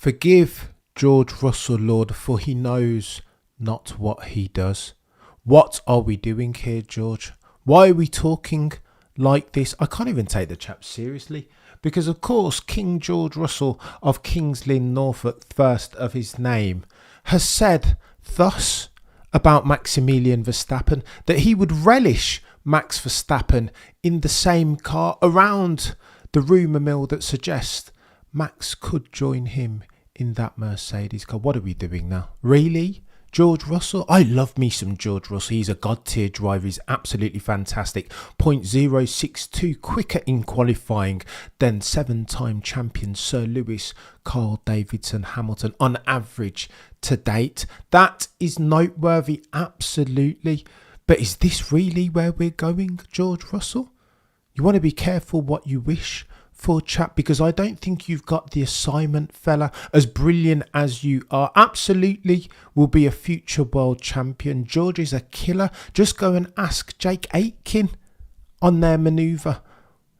Forgive George Russell, Lord, for he knows not what he does. What are we doing here, George? Why are we talking like this? I can't even take the chap seriously. Because, of course, King George Russell of King's Lynn, Norfolk, first of his name, has said thus about Maximilian Verstappen, that he would relish Max Verstappen in the same car, around the rumour mill that suggests Max could join him in that Mercedes car. What are we doing now? Really? George Russell? I love me some George Russell. He's a god tier driver. He's absolutely fantastic. 0.062 quicker in qualifying than 7-time champion Sir Lewis, Carl Davidson, Hamilton on average to date. That is noteworthy, absolutely. But is this really where we're going, George Russell? You want to be careful what you wish for, chap, because I don't think you've got the assignment, fella. As brilliant as you are, absolutely will be a future world champion. George is a killer. Just go and ask Jake Aitken on their manoeuvre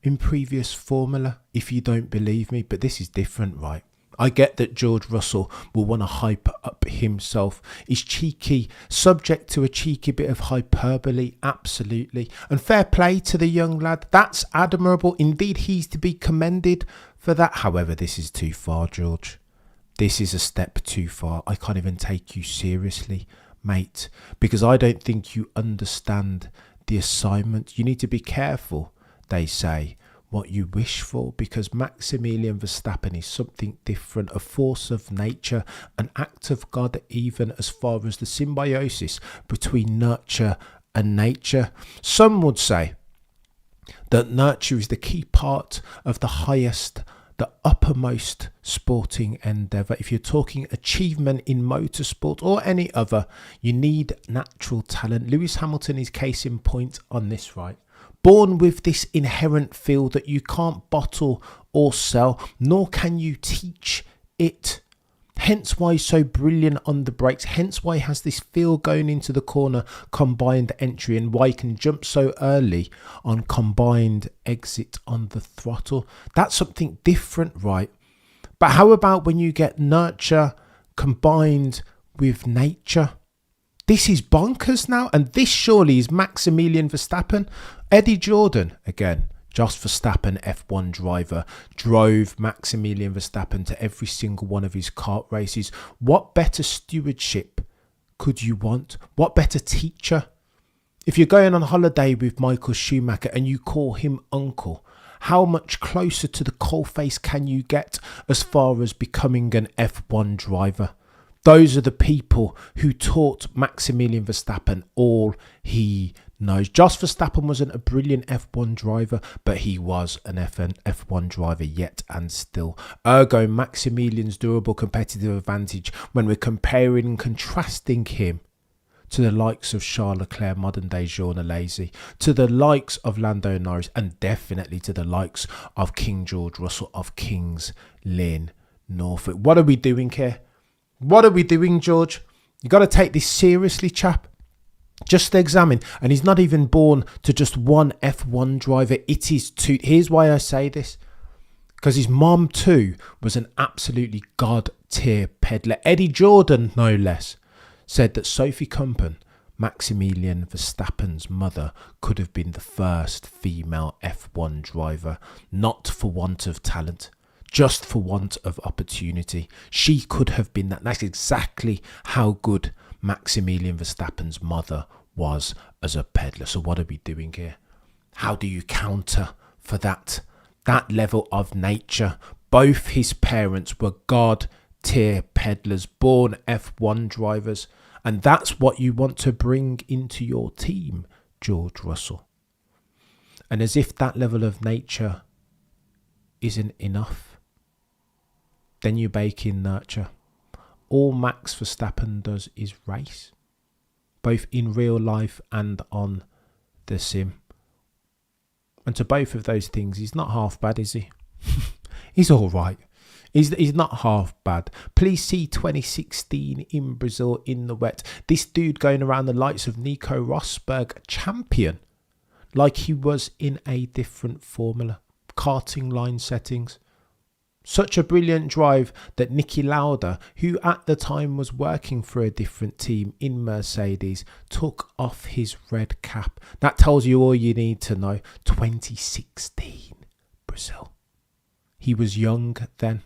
in previous Formula if you don't believe me. But this is different, right? I get that George Russell will want to hype up himself. He's cheeky, subject to a cheeky bit of hyperbole, absolutely. And fair play to the young lad. That's admirable. Indeed, he's to be commended for that. However, this is too far, George. This is a step too far. I can't even take you seriously, mate, because I don't think you understand the assignment. You need to be careful, they say, what you wish for, because Maximilian Verstappen is something different, a force of nature, an act of God, even as far as the symbiosis between nurture and nature. Some would say that nurture is the key part of the highest, the uppermost sporting endeavour. If you're talking achievement in motorsport or any other, you need natural talent. Lewis Hamilton is case in point on this, right? Born with this inherent feel that you can't bottle or sell, nor can you teach it. Hence why he's so brilliant on the brakes. Hence why he has this feel going into the corner combined entry, and why he can jump so early on combined exit on the throttle. That's something different, right? But how about when you get nurture combined with nature? This is bonkers now, and this surely is Maximilian Verstappen. Eddie Jordan, again, Jos Verstappen, F1 driver, drove Maximilian Verstappen to every single one of his kart races. What better stewardship could you want? What better teacher? If you're going on holiday with Michael Schumacher and you call him uncle, how much closer to the coalface can you get as far as becoming an F1 driver? Those are the people who taught Maximilian Verstappen all he knows. Jos Verstappen wasn't a brilliant F1 driver, but he was an F1 driver yet and still. Ergo, Maximilian's durable competitive advantage when we're comparing and contrasting him to the likes of Charles Leclerc, modern day Jean Alesi, to the likes of Lando Norris, and definitely to the likes of King George Russell of King's Lynn, Norfolk. What are we doing here? What are we doing, George? You got to take this seriously, chap. Just examine. And he's not even born to just one F1 driver. It is two. Here's why I say this. Because his mom too was an absolutely god tier peddler. Eddie Jordan, no less, said that Sophie Kumpen, Maximilian Verstappen's mother, could have been the first female F1 driver, not for want of talent, just for want of opportunity. She could have been that. That's exactly how good Maximilian Verstappen's mother was as a peddler. So what are we doing here? How do you counter for that level of nature? Both his parents were god tier peddlers, born F1 drivers, and that's what you want to bring into your team, George Russell. And as if that level of nature isn't enough, then you bake in nurture. All Max Verstappen does is race, both in real life and on the sim. And to both of those things, he's not half bad, is he? He's all right. He's not half bad. Please see 2016 in Brazil in the wet. This dude going around the lights of Nico Rosberg, champion, like he was in a different formula. Karting line settings. Such a brilliant drive that Niki Lauda, who at the time was working for a different team in Mercedes, took off his red cap. That tells you all you need to know. 2016, Brazil. He was young then.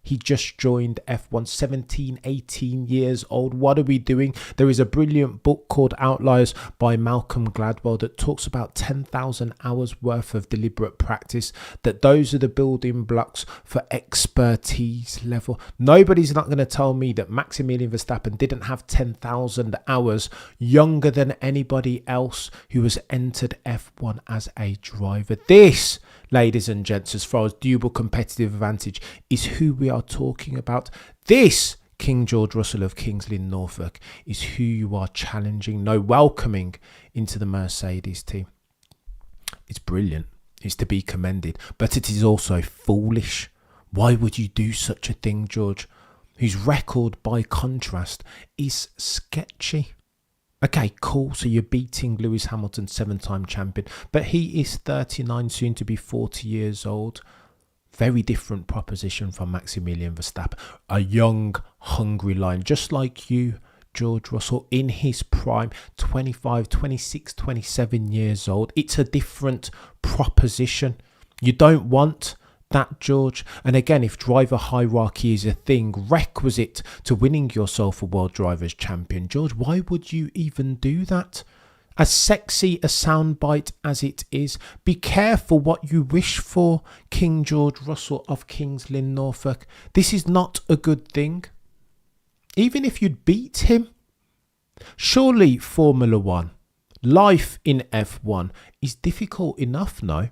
He just joined F1, 17, 18 years old. What are we doing? There is a brilliant book called Outliers by Malcolm Gladwell that talks about 10,000 hours worth of deliberate practice, that those are the building blocks for expertise level. Nobody's not going to tell me that Maximilian Verstappen didn't have 10,000 hours, younger than anybody else who has entered F1 as a driver. This, ladies and gents, as far as durable competitive advantage, is who we are talking about. This, King George Russell of King's Lynn, Norfolk, is who you are challenging, no, welcoming into the Mercedes team. It's brilliant. It's to be commended. But it is also foolish. Why would you do such a thing, George, whose record, by contrast, is sketchy? Okay, cool. So you're beating Lewis Hamilton, 7-time champion, but he is 39, soon to be 40 years old. Very different proposition from Maximilian Verstappen. A young, hungry lion, just like you, George Russell, in his prime, 25, 26, 27 years old. It's a different proposition. You don't want that, George. And again, if driver hierarchy is a thing requisite to winning yourself a World Drivers' Champion, George, why would you even do that? As sexy a soundbite as it is, be careful what you wish for, King George Russell of King's Lynn, Norfolk. This is not a good thing. Even if you'd beat him, surely Formula One, life in F1 is difficult enough now.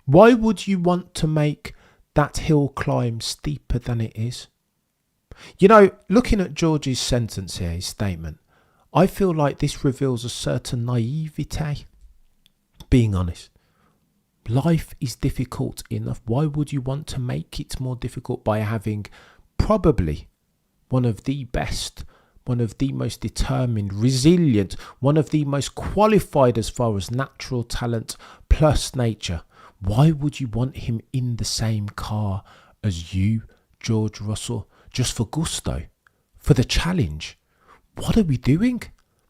Why would you want to make that hill climb steeper than it is? You know, looking at George's sentence here, his statement, I feel like this reveals a certain naivete. Being honest, life is difficult enough. Why would you want to make it more difficult by having probably one of the best, one of the most determined, resilient, one of the most qualified as far as natural talent plus nature? Why would you want him in the same car as you, George Russell, just for gusto, for the challenge? What are we doing?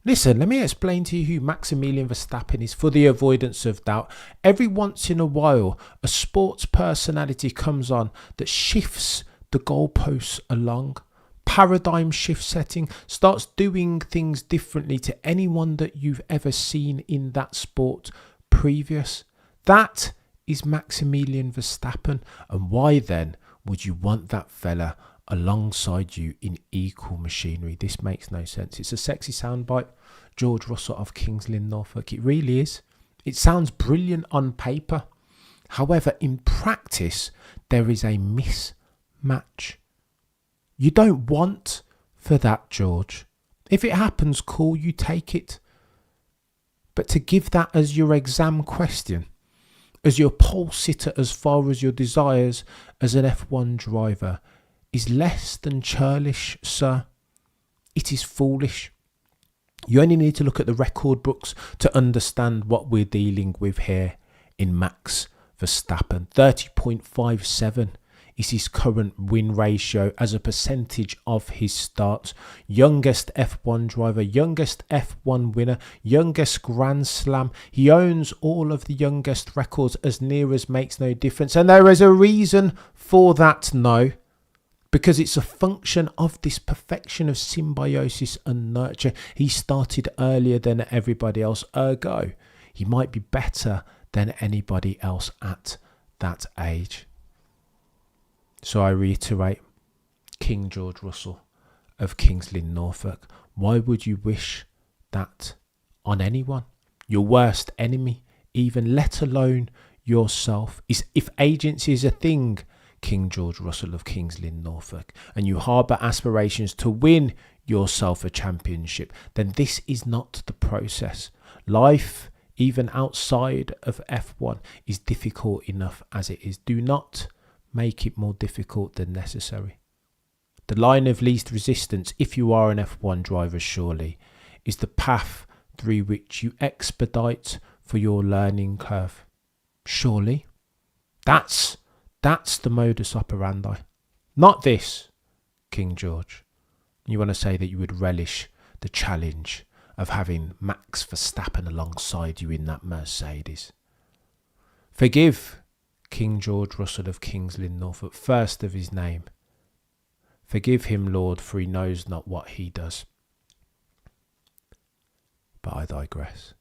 Listen, let me explain to you who Maximilian Verstappen is for the avoidance of doubt. Every once in a while, a sports personality comes on that shifts the goalposts along. Paradigm shift setting, starts doing things differently to anyone that you've ever seen in that sport previous. That is Maximilian Verstappen. And why then would you want that fella alongside you in equal machinery? This makes no sense. It's a sexy soundbite, George Russell of King's Lynn, Norfolk. It really is. It sounds brilliant on paper. However, in practice, there is a mismatch. You don't want for that, George. If it happens, cool, you take it. But to give that as your exam question, as your pole sitter as far as your desires as an F1 driver, is less than churlish, sir. It is foolish. You only need to look at the record books to understand what we're dealing with here in Max Verstappen. 30.57 is his current win ratio as a percentage of his starts. Youngest F1 driver, youngest F1 winner, youngest Grand Slam. He owns all of the youngest records as near as makes no difference. And there is a reason for that, no. Because it's a function of this perfection of symbiosis and nurture. He started earlier than everybody else, ergo he might be better than anybody else at that age. So I reiterate, King George Russell of King's Lynn, Norfolk, why would you wish that on anyone? Your worst enemy, even, let alone yourself. If agency is a thing, King George Russell of King's Lynn, Norfolk, and you harbour aspirations to win yourself a championship, then this is not the process. Life, even outside of F1, is difficult enough as it is. Do not make it more difficult than necessary. The line of least resistance, if you are an F1 driver, surely, is the path through which you expedite for your learning curve. Surely. That's That's the modus operandi. Not this, King George. You want to say that you would relish the challenge of having Max Verstappen alongside you in that Mercedes. Forgive King George Russell of King's Lynn, Norfolk, first of his name. Forgive him, Lord, for he knows not what he does. But I digress.